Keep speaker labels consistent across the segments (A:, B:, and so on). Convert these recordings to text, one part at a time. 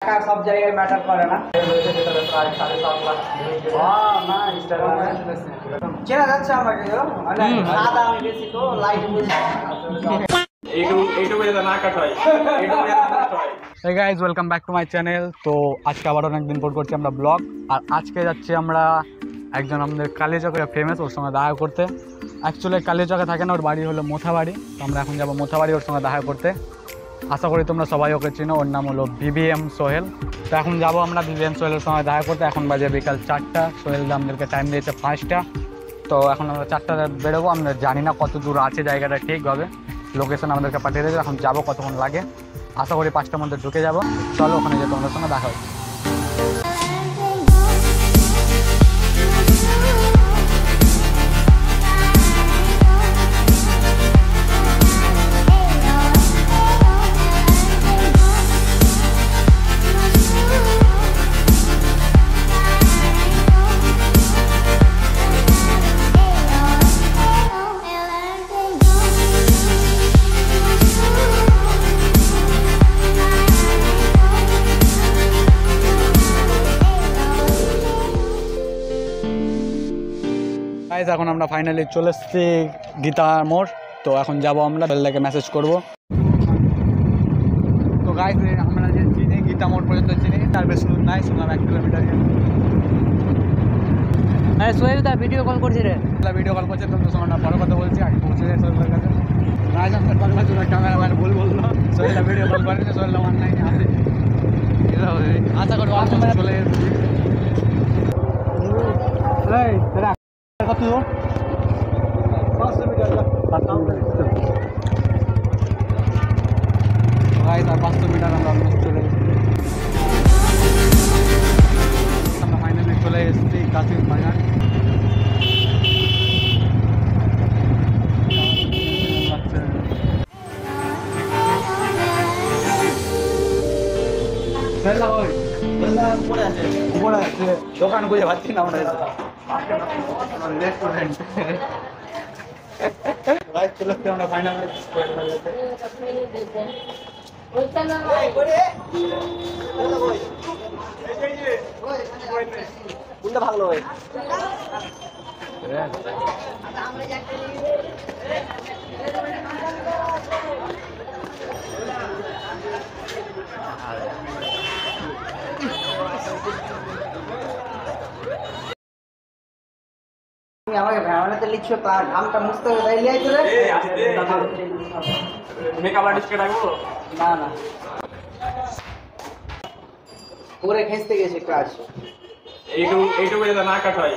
A: সব জায়গায় ম্যাটার করে না। চেনা যাচ্ছে আমাকে, সাদা আমি বেশি তো লাইট বুঝি।
B: Hey guys, welcome back to my channel. তো আজকে আবার অনেকদিন পর করছি আমরা ব্লগ। আর আজকে যাচ্ছি আমরা একজন আমাদের কালীচকের ফেমাস, ওর সঙ্গে দেখা করতে। অ্যাকচুয়ালি কালীচকে থাকে না, ওর বাড়ি হলো মোথাবাড়ি। তো আমরা এখন যাবো মোথাবাড়ি ওর সঙ্গে দেখা করতে। আশা করি তোমরা সবাই ওকে চিনো, ওর নাম হলো বিবিএম সোহেল। তো এখন যাবো আমরা বিবিএম সোহেলের সঙ্গে দেখা করতে। এখন বাজে বিকাল 4টা, সোহেল আমাদেরকে টাইম দিয়েছে 5টা। তো এখন আমরা 4টায় বেরোবো। আমরা জানি না কত দূর আছে জায়গাটা ঠিকভাবে, লোকেশন আমাদেরকে পাঠিয়ে দিয়েছে। এখন যাবো, কতক্ষণ লাগে আশা করি 5টার মধ্যে ঢুকে যাবো। চলো ওখানে যেয়ে তোমাদের সঙ্গে দেখা হচ্ছে। এখন আমরা ফাইনালি চলে এসেছি গীতা মোড়। তো এখন যাবো আমরা, বেলদাকে মেসেজ করবো। তো গাইজ আমরা যে চিনি গীতা মোড় পর্যন্ত চিনি, তার বেশি দূর নাই, শুনলাম 1 কিলোমিটার।
A: আরে সোহেল দা ভিডিও কল করছি রে।
B: ভিডিও কল করছে, তোমাদের সঙ্গে বড় কথা বলছি, আগে পৌঁছে যায় সোহেলের কাছে। গাইজ আমাদের বাংলা জন্য ক্যামেরাম্যান ভুল বললো, সোহেলটা ভিডিও কল করেনি, সোহেলটা অনলাইনে আসে। আশা করবো আমরা চলে এসেছি। কত দূর? 500 মিটার। গাইজ আর 500 মিটার আমরা অলমোস্ট চলে এসেছি। আমরা ফাইনালি চলে এসেছি কাশিম বাজার। দোকান খুঁজে পাচ্ছি না আমরা, রেস্টুরেন্ট। চলে এসছি আমরা ফাইনালি।
A: কোনটা ভালো হয়? আমাকে ভ্যানাতে লিখছো, তার ঘামটা মুছতে হবে, তাই লিয়াই চলে।
B: মেকআপ আর্টিস্টকে ডাকবো?
A: না না, পুরে খেঁচতে গেছে কাজ।
B: এইটুকু যেটা না কাট হয়,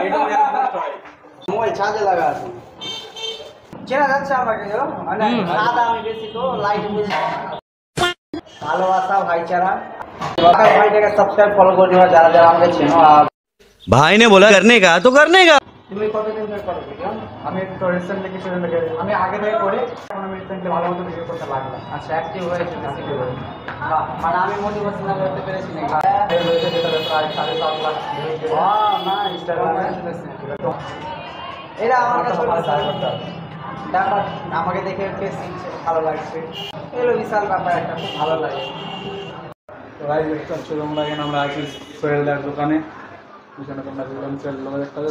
B: এইটুকু যেটা নষ্ট হয়।
A: মোবাইল চার্জে লাগা আছে। চেনা যাচ্ছে আমাকে, সাদা আমি বেশি তো লাইট বুঝি। ভালোবাসা ভাইচারা, ভাইটাকে সাবস্ক্রাইব ফলো করে দিও যারা যারা আমাকে চেনো।
C: भाई ने बोला करने का तो करने का।
A: তুমি কতদিন ধরে করো ভিডিও?
B: আমি তো রিসেন্টলি কিছুদিন থেকে, আমি আগে থেকে করি, এখন আমি রিসেন্টলি ভালো মতো ভিডিও করতে লাগলাম।
A: আচ্ছা, অ্যাক্টিভ হয়েছে বেশি করে। মানে আমি মোটিভেশন করতে পেরেছি না।
B: প্রায় 7.5 লাখ
A: না, ইনস্টাগ্রামে এরা আমার কাছে দেখো, আমাকে দেখে কে শিখছে, ভালো লাগছে, এগুলো বিশাল ব্যাপার, একটা খুব ভালো লাগে।
B: তো ভাই চলো আমরা এখানে আমরা আছি সোহেলদার দোকানে। পিছনে তোমরা দেখলাম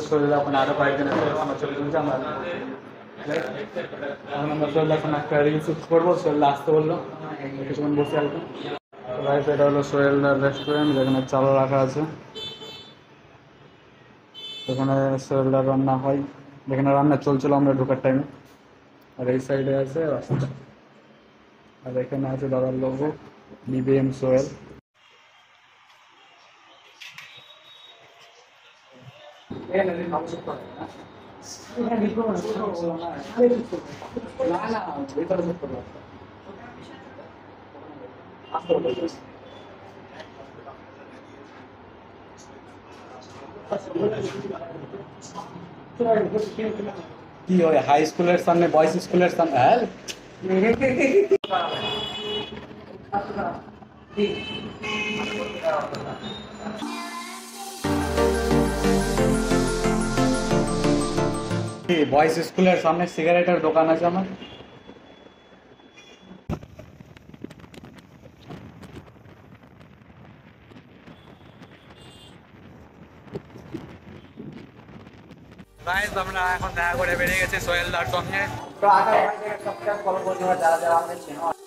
B: সোহেলদা, ওখানে আরও কয়েকজন আছে, আমরা চলে গেছি। আমরা এখন আমরা সোহেলদা এখন একটা রিল শ্যুট করবো। সোহেলদা আসতে বললো, কিছুক্ষণ বসে আর কি। তো ভাই এটা হলো সোহেলদার রেস্টুরেন্ট, যেখানে চাল রাখা আছে। এখানে সোহেলদার রান্না হয়, যেখানে রান্না চলছিল আমরা ঢোকার টাইমে। আর এই সাইডে আছে রাস্তা, আর এখানে আছে দাদার লোগো বিবিএম সোহেল। কি হয় হাই স্কুলের সামনে, বয়েজ স্কুলের সামনে? হ্যাঁ বয়েজ স্কুলের সামনে সিগারেটের দোকান আছে আমার। গাইস আমরা এখন দেখা করে বেরিয়ে গেছি সোহেলদার সঙ্গে।
A: তো আকাশ ভাইটাকে সাবস্ক্রাইব ফলো করে দিও যারা যারা আমাদের চেনো।